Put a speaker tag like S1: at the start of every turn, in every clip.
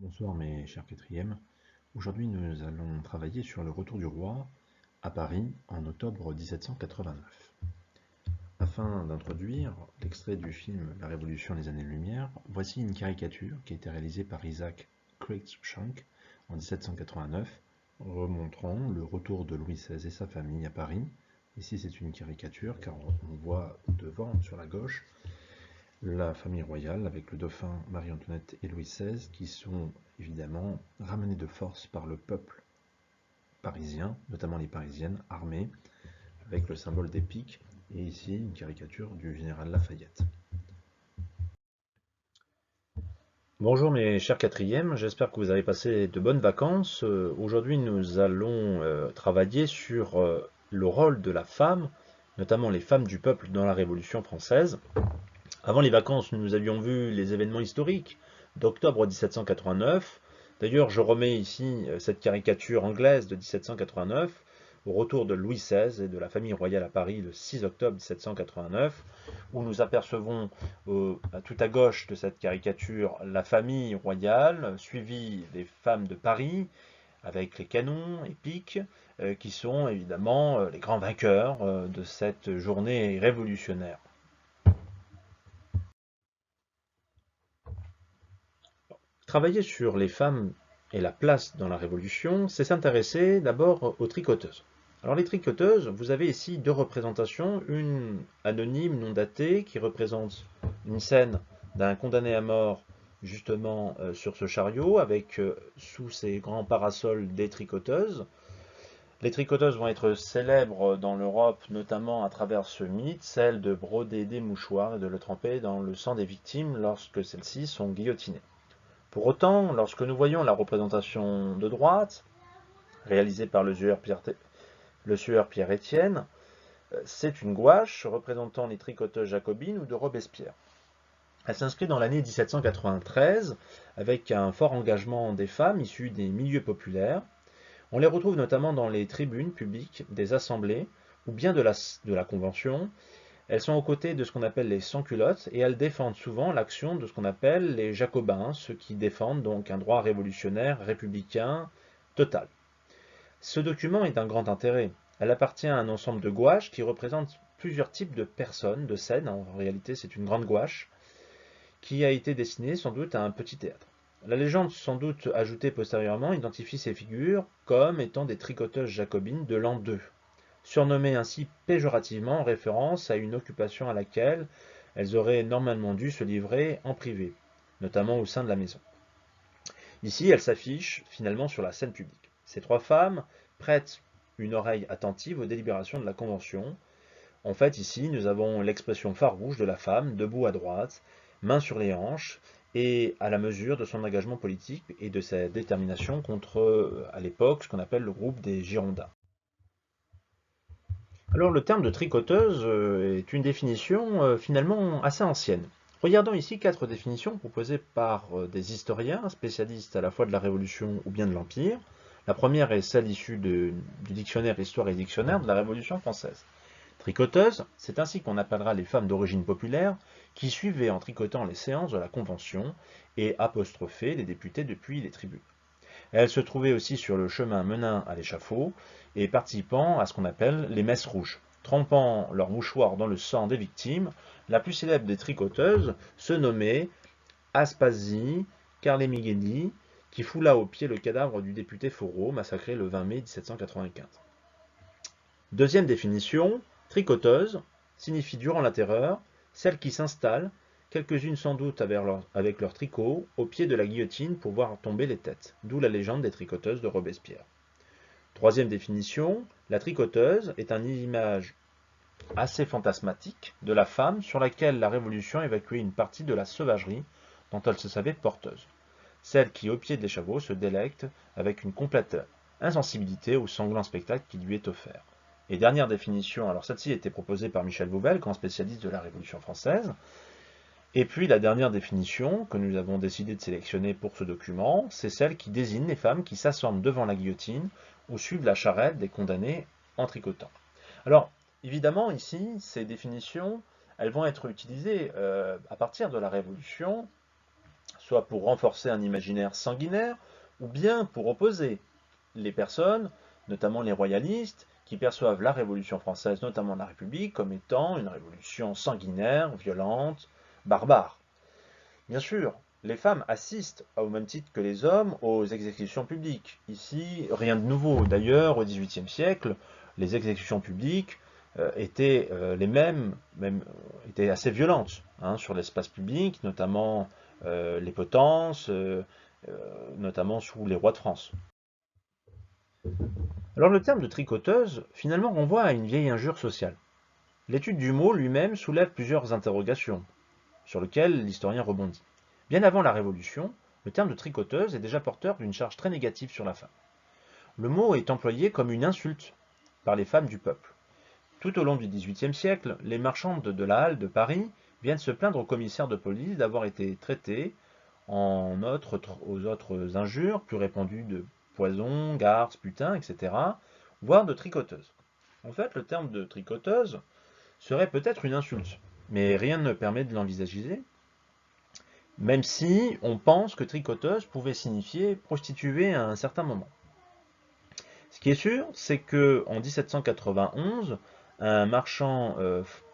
S1: Bonsoir mes chers quatrièmes. Aujourd'hui nous allons travailler sur le retour du roi à Paris en octobre 1789. Afin d'introduire l'extrait du film La Révolution des années-lumière, voici une caricature qui a été réalisée par Isaac Cruikshank en 1789, remontrant le retour de Louis XVI et sa famille à Paris. Ici c'est une caricature car on voit devant, sur la gauche, la famille royale avec le dauphin Marie-Antoinette et Louis XVI qui sont évidemment ramenés de force par le peuple parisien, notamment les parisiennes armées avec le symbole des piques et ici une caricature du général Lafayette. Bonjour mes chers quatrièmes, j'espère que vous avez passé de bonnes vacances. Aujourd'hui nous allons travailler sur le rôle de la femme, notamment les femmes du peuple dans la Révolution française. Avant les vacances, nous avions vu les événements historiques d'octobre 1789. D'ailleurs, je remets ici cette caricature anglaise de 1789, au retour de Louis XVI et de la famille royale à Paris le 6 octobre 1789, où nous apercevons tout à gauche de cette caricature la famille royale, suivie des femmes de Paris, avec les canons et piques, qui sont évidemment les grands vainqueurs de cette journée révolutionnaire. Travailler sur les femmes et la place dans la Révolution, c'est s'intéresser d'abord aux tricoteuses. Alors les tricoteuses, vous avez ici deux représentations, une anonyme, non datée, qui représente une scène d'un condamné à mort justement sur ce chariot, avec sous ces grands parasols des tricoteuses. Les tricoteuses vont être célèbres dans l'Europe, notamment à travers ce mythe, celle de broder des mouchoirs et de le tremper dans le sang des victimes lorsque celles-ci sont guillotinées. Pour autant, lorsque nous voyons la représentation de droite, réalisée par le sueur Pierre-Étienne, c'est une gouache représentant les tricoteuses jacobines ou de Robespierre. Elle s'inscrit dans l'année 1793 avec un fort engagement des femmes issues des milieux populaires. On les retrouve notamment dans les tribunes publiques des assemblées ou bien de la Convention. Elles sont aux côtés de ce qu'on appelle les sans-culottes et elles défendent souvent l'action de ce qu'on appelle les jacobins, ceux qui défendent donc un droit révolutionnaire républicain total. Ce document est d'un grand intérêt. Elle appartient à un ensemble de gouaches qui représentent plusieurs types de personnes, de scènes, en réalité c'est une grande gouache, qui a été dessinée sans doute à un petit théâtre. La légende, sans doute ajoutée postérieurement, identifie ces figures comme étant des tricoteuses jacobines de l'an 2, surnommées ainsi péjorativement en référence à une occupation à laquelle elles auraient normalement dû se livrer en privé, notamment au sein de la maison. Ici, elles s'affichent finalement sur la scène publique. Ces trois femmes prêtent une oreille attentive aux délibérations de la Convention. En fait, ici, nous avons l'expression farouche de la femme, debout à droite, main sur les hanches, et à la mesure de son engagement politique et de sa détermination contre, à l'époque, ce qu'on appelle le groupe des Girondins. Alors le terme de tricoteuse est une définition finalement assez ancienne. Regardons ici quatre définitions proposées par des historiens spécialistes à la fois de la Révolution ou bien de l'Empire. La première est celle issue du dictionnaire Histoire et Dictionnaire de la Révolution française. Tricoteuse, c'est ainsi qu'on appellera les femmes d'origine populaire qui suivaient en tricotant les séances de la Convention et apostrophaient les députés depuis les tribunes. Elles se trouvaient aussi sur le chemin menant à l'échafaud et participant à ce qu'on appelle les messes rouges. Trempant leurs mouchoirs dans le sang des victimes, la plus célèbre des tricoteuses se nommait Aspasie Carlemigeli, qui foula au pied le cadavre du député Fourreau, massacré le 20 mai 1795. Deuxième définition, tricoteuse signifie durant la terreur, celle qui s'installe, quelques-unes sans doute avec leur tricot, au pied de la guillotine pour voir tomber les têtes, d'où la légende des tricoteuses de Robespierre. Troisième définition, la tricoteuse est une image assez fantasmatique de la femme sur laquelle la Révolution évacuait une partie de la sauvagerie dont elle se savait porteuse. Celle qui, au pied de l'échafaud, se délecte avec une complète insensibilité au sanglant spectacle qui lui est offert. Et dernière définition, alors celle-ci a été proposée par Michel Bouvel, grand spécialiste de la Révolution française. Et puis la dernière définition que nous avons décidé de sélectionner pour ce document, c'est celle qui désigne les femmes qui s'assemblent devant la guillotine ou suivent la charrette des condamnés en tricotant. Alors, évidemment, ici, ces définitions, elles vont être utilisées à partir de la Révolution soit pour renforcer un imaginaire sanguinaire, ou bien pour opposer les personnes, notamment les royalistes, qui perçoivent la Révolution française, notamment la République, comme étant une révolution sanguinaire, violente, barbare. Bien sûr, les femmes assistent, au même titre que les hommes, aux exécutions publiques. Ici, rien de nouveau. D'ailleurs, au XVIIIe siècle, les exécutions publiques étaient les étaient assez violentes sur l'espace public, notamment les potences, notamment sous les rois de France. Alors le terme de tricoteuse, finalement, renvoie à une vieille injure sociale. L'étude du mot lui-même soulève plusieurs interrogations, sur lesquelles l'historien rebondit. Bien avant la Révolution, le terme de tricoteuse est déjà porteur d'une charge très négative sur la femme. Le mot est employé comme une insulte par les femmes du peuple. Tout au long du XVIIIe siècle, les marchandes de la Halle de Paris viennent se plaindre au commissaire de police d'avoir été traitées aux autres injures plus répandues de poison, garce, putain, etc., voire de tricoteuse. En fait, le terme de tricoteuse serait peut-être une insulte, mais rien ne permet de l'envisager, même si on pense que tricoteuse pouvait signifier prostituée à un certain moment. Ce qui est sûr, c'est que en 1791, un marchand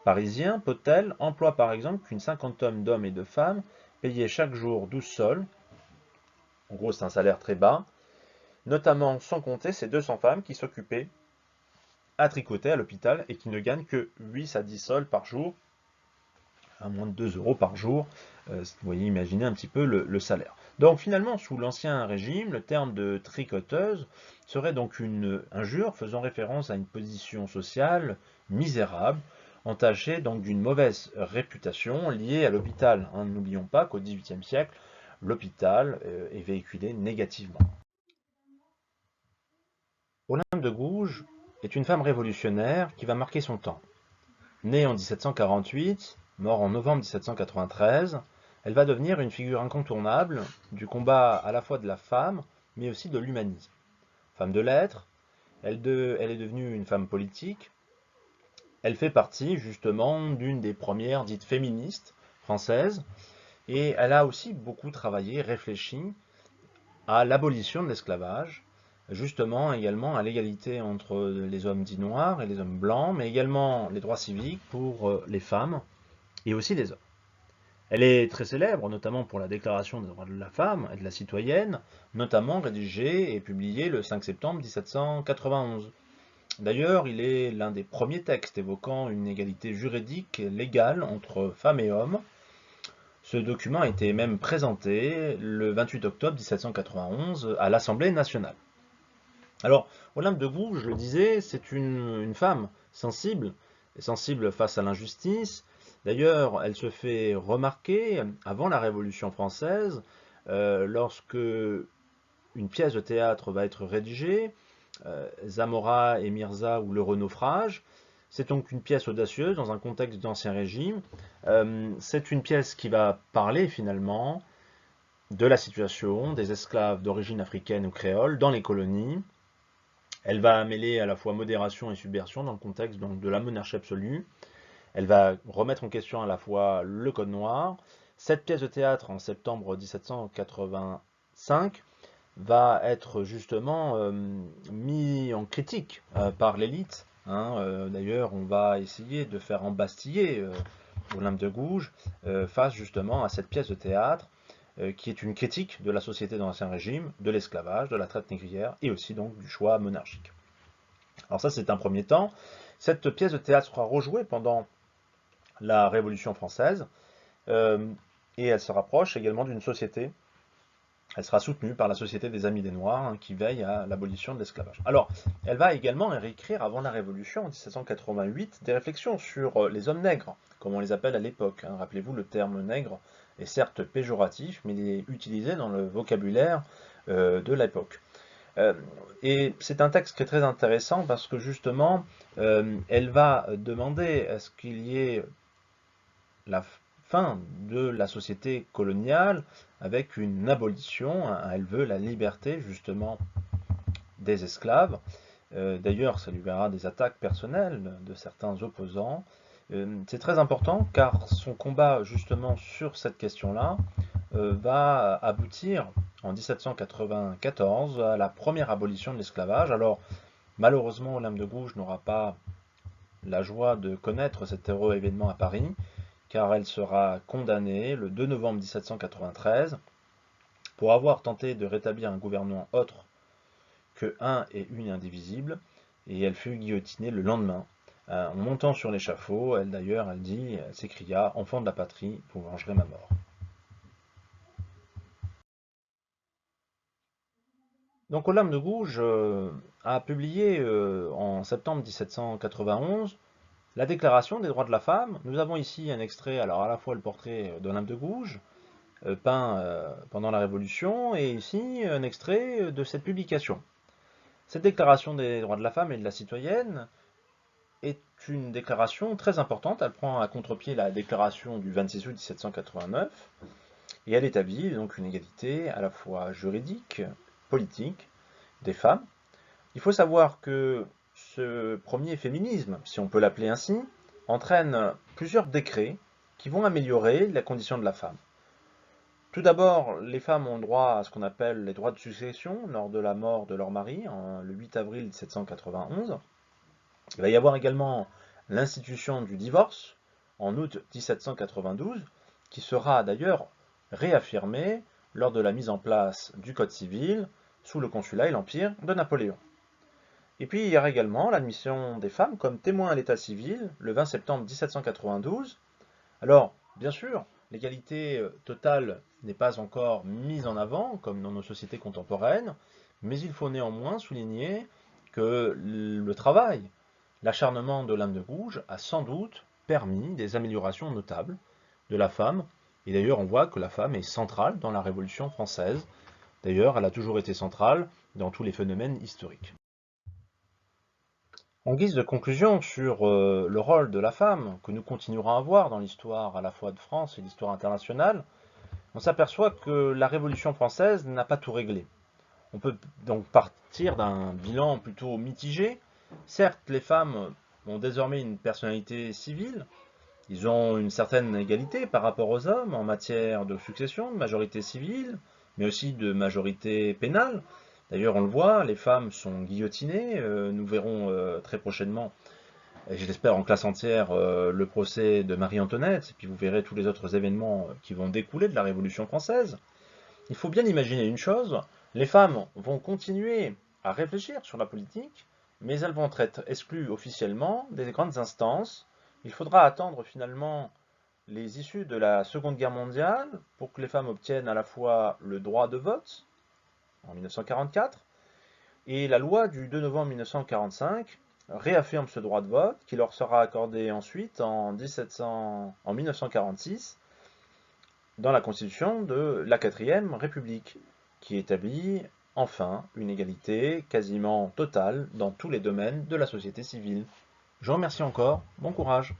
S1: parisien, Potel, emploie par exemple qu'une cinquantaine d'hommes et de femmes payés chaque jour 12 sols, en gros c'est un salaire très bas, notamment sans compter ces 200 femmes qui s'occupaient à tricoter à l'hôpital et qui ne gagnent que 8 à 10 sols par jour, à moins de 2 euros par jour. Vous voyez, imaginez un petit peu le salaire. Donc finalement, sous l'Ancien Régime, le terme de tricoteuse serait donc une injure faisant référence à une position sociale misérable, entachée donc d'une mauvaise réputation liée à l'hôpital. N'oublions pas qu'au XVIIIe siècle, l'hôpital est véhiculé négativement. Olympe de Gouges est une femme révolutionnaire qui va marquer son temps. Née en 1748, mort en novembre 1793, elle va devenir une figure incontournable du combat à la fois de la femme, mais aussi de l'humanisme. Femme de lettres, elle est devenue une femme politique. Elle fait partie justement d'une des premières dites féministes françaises, et elle a aussi beaucoup travaillé, réfléchi à l'abolition de l'esclavage, justement également à l'égalité entre les hommes dits noirs et les hommes blancs, mais également les droits civiques pour les femmes et aussi les hommes. Elle est très célèbre, notamment pour la Déclaration des droits de la femme et de la citoyenne, notamment rédigée et publiée le 5 septembre 1791. D'ailleurs, il est l'un des premiers textes évoquant une égalité juridique et légale entre femmes et hommes. Ce document a été même présenté le 28 octobre 1791 à l'Assemblée nationale. Alors, Olympe de Gouges, je le disais, c'est une femme sensible face à l'injustice. D'ailleurs, elle se fait remarquer avant la Révolution française, lorsque une pièce de théâtre va être rédigée, Zamora et Mirza ou Le Renaufrage. C'est donc une pièce audacieuse dans un contexte d'Ancien Régime. C'est une pièce qui va parler finalement de la situation des esclaves d'origine africaine ou créole dans les colonies. Elle va mêler à la fois modération et subversion dans le contexte donc, de la monarchie absolue. Elle va remettre en question à la fois le Code noir. Cette pièce de théâtre en septembre 1785 va être justement mis en critique par l'élite. D'ailleurs, on va essayer de faire embastiller Olympe de Gouges face justement à cette pièce de théâtre qui est une critique de la société dans l'Ancien Régime, de l'esclavage, de la traite négrière et aussi donc du choix monarchique. Alors ça c'est un premier temps. Cette pièce de théâtre sera rejouée pendant la Révolution française et elle se rapproche également d'une société. Elle sera soutenue par la Société des Amis des Noirs qui veille à l'abolition de l'esclavage. Alors, elle va également réécrire avant la Révolution, en 1788, des réflexions sur les hommes nègres, comme on les appelle à l'époque. Rappelez-vous, le terme nègre est certes péjoratif, mais il est utilisé dans le vocabulaire de l'époque. Et c'est un texte qui est très intéressant parce que justement, elle va demander à ce qu'il y ait la fin de la société coloniale avec une abolition. Elle veut la liberté justement des esclaves. D'ailleurs, ça lui verra des attaques personnelles de certains opposants. C'est très important car son combat justement sur cette question-là va aboutir en 1794 à la première abolition de l'esclavage. Alors, malheureusement, Olympe de Gouges n'aura pas la joie de connaître cet heureux événement à Paris, car elle sera condamnée le 2 novembre 1793 pour avoir tenté de rétablir un gouvernement autre que un et une indivisible, et elle fut guillotinée le lendemain. En montant sur l'échafaud, elle d'ailleurs, elle s'écria: Enfant de la patrie, vous vengerez ma mort. Donc Olympe de Gouges a publié en septembre 1791 la Déclaration des droits de la femme. Nous avons ici un extrait, alors à la fois le portrait d'Olympe de Gouges, peint pendant la Révolution, et ici un extrait de cette publication. Cette Déclaration des droits de la femme et de la citoyenne est une déclaration très importante. Elle prend à contre-pied la déclaration du 26 août 1789 et elle établit donc une égalité à la fois juridique, politique des femmes. Il faut savoir que ce premier féminisme, si on peut l'appeler ainsi, entraîne plusieurs décrets qui vont améliorer la condition de la femme. Tout d'abord, les femmes ont droit à ce qu'on appelle les droits de succession lors de la mort de leur mari, le 8 avril 1791. Il va y avoir également l'institution du divorce en août 1792, qui sera d'ailleurs réaffirmée lors de la mise en place du Code civil sous le Consulat et l'Empire de Napoléon. Et puis il y aura également l'admission des femmes comme témoins à l'état civil le 20 septembre 1792. Alors, bien sûr, l'égalité totale n'est pas encore mise en avant, comme dans nos sociétés contemporaines, mais il faut néanmoins souligner que le travail, l'acharnement de Olympe de Gouges a sans doute permis des améliorations notables de la femme, et d'ailleurs on voit que la femme est centrale dans la Révolution française. D'ailleurs, elle a toujours été centrale dans tous les phénomènes historiques. En guise de conclusion sur le rôle de la femme, que nous continuerons à voir dans l'histoire à la fois de France et l'histoire internationale, on s'aperçoit que la Révolution française n'a pas tout réglé. On peut donc partir d'un bilan plutôt mitigé. Certes, les femmes ont désormais une personnalité civile, ils ont une certaine égalité par rapport aux hommes en matière de succession, de majorité civile, mais aussi de majorité pénale. D'ailleurs, on le voit, les femmes sont guillotinées. Nous verrons très prochainement, et je l'espère en classe entière, le procès de Marie-Antoinette, et puis vous verrez tous les autres événements qui vont découler de la Révolution française. Il faut bien imaginer une chose, les femmes vont continuer à réfléchir sur la politique, mais elles vont être exclues officiellement des grandes instances. Il faudra attendre finalement les issues de la Seconde Guerre mondiale pour que les femmes obtiennent à la fois le droit de vote en 1944 et la loi du 2 novembre 1945 réaffirme ce droit de vote qui leur sera accordé ensuite en 1946 dans la constitution de la 4ème République, qui établit enfin une égalité quasiment totale dans tous les domaines de la société civile. Je vous remercie encore, bon courage.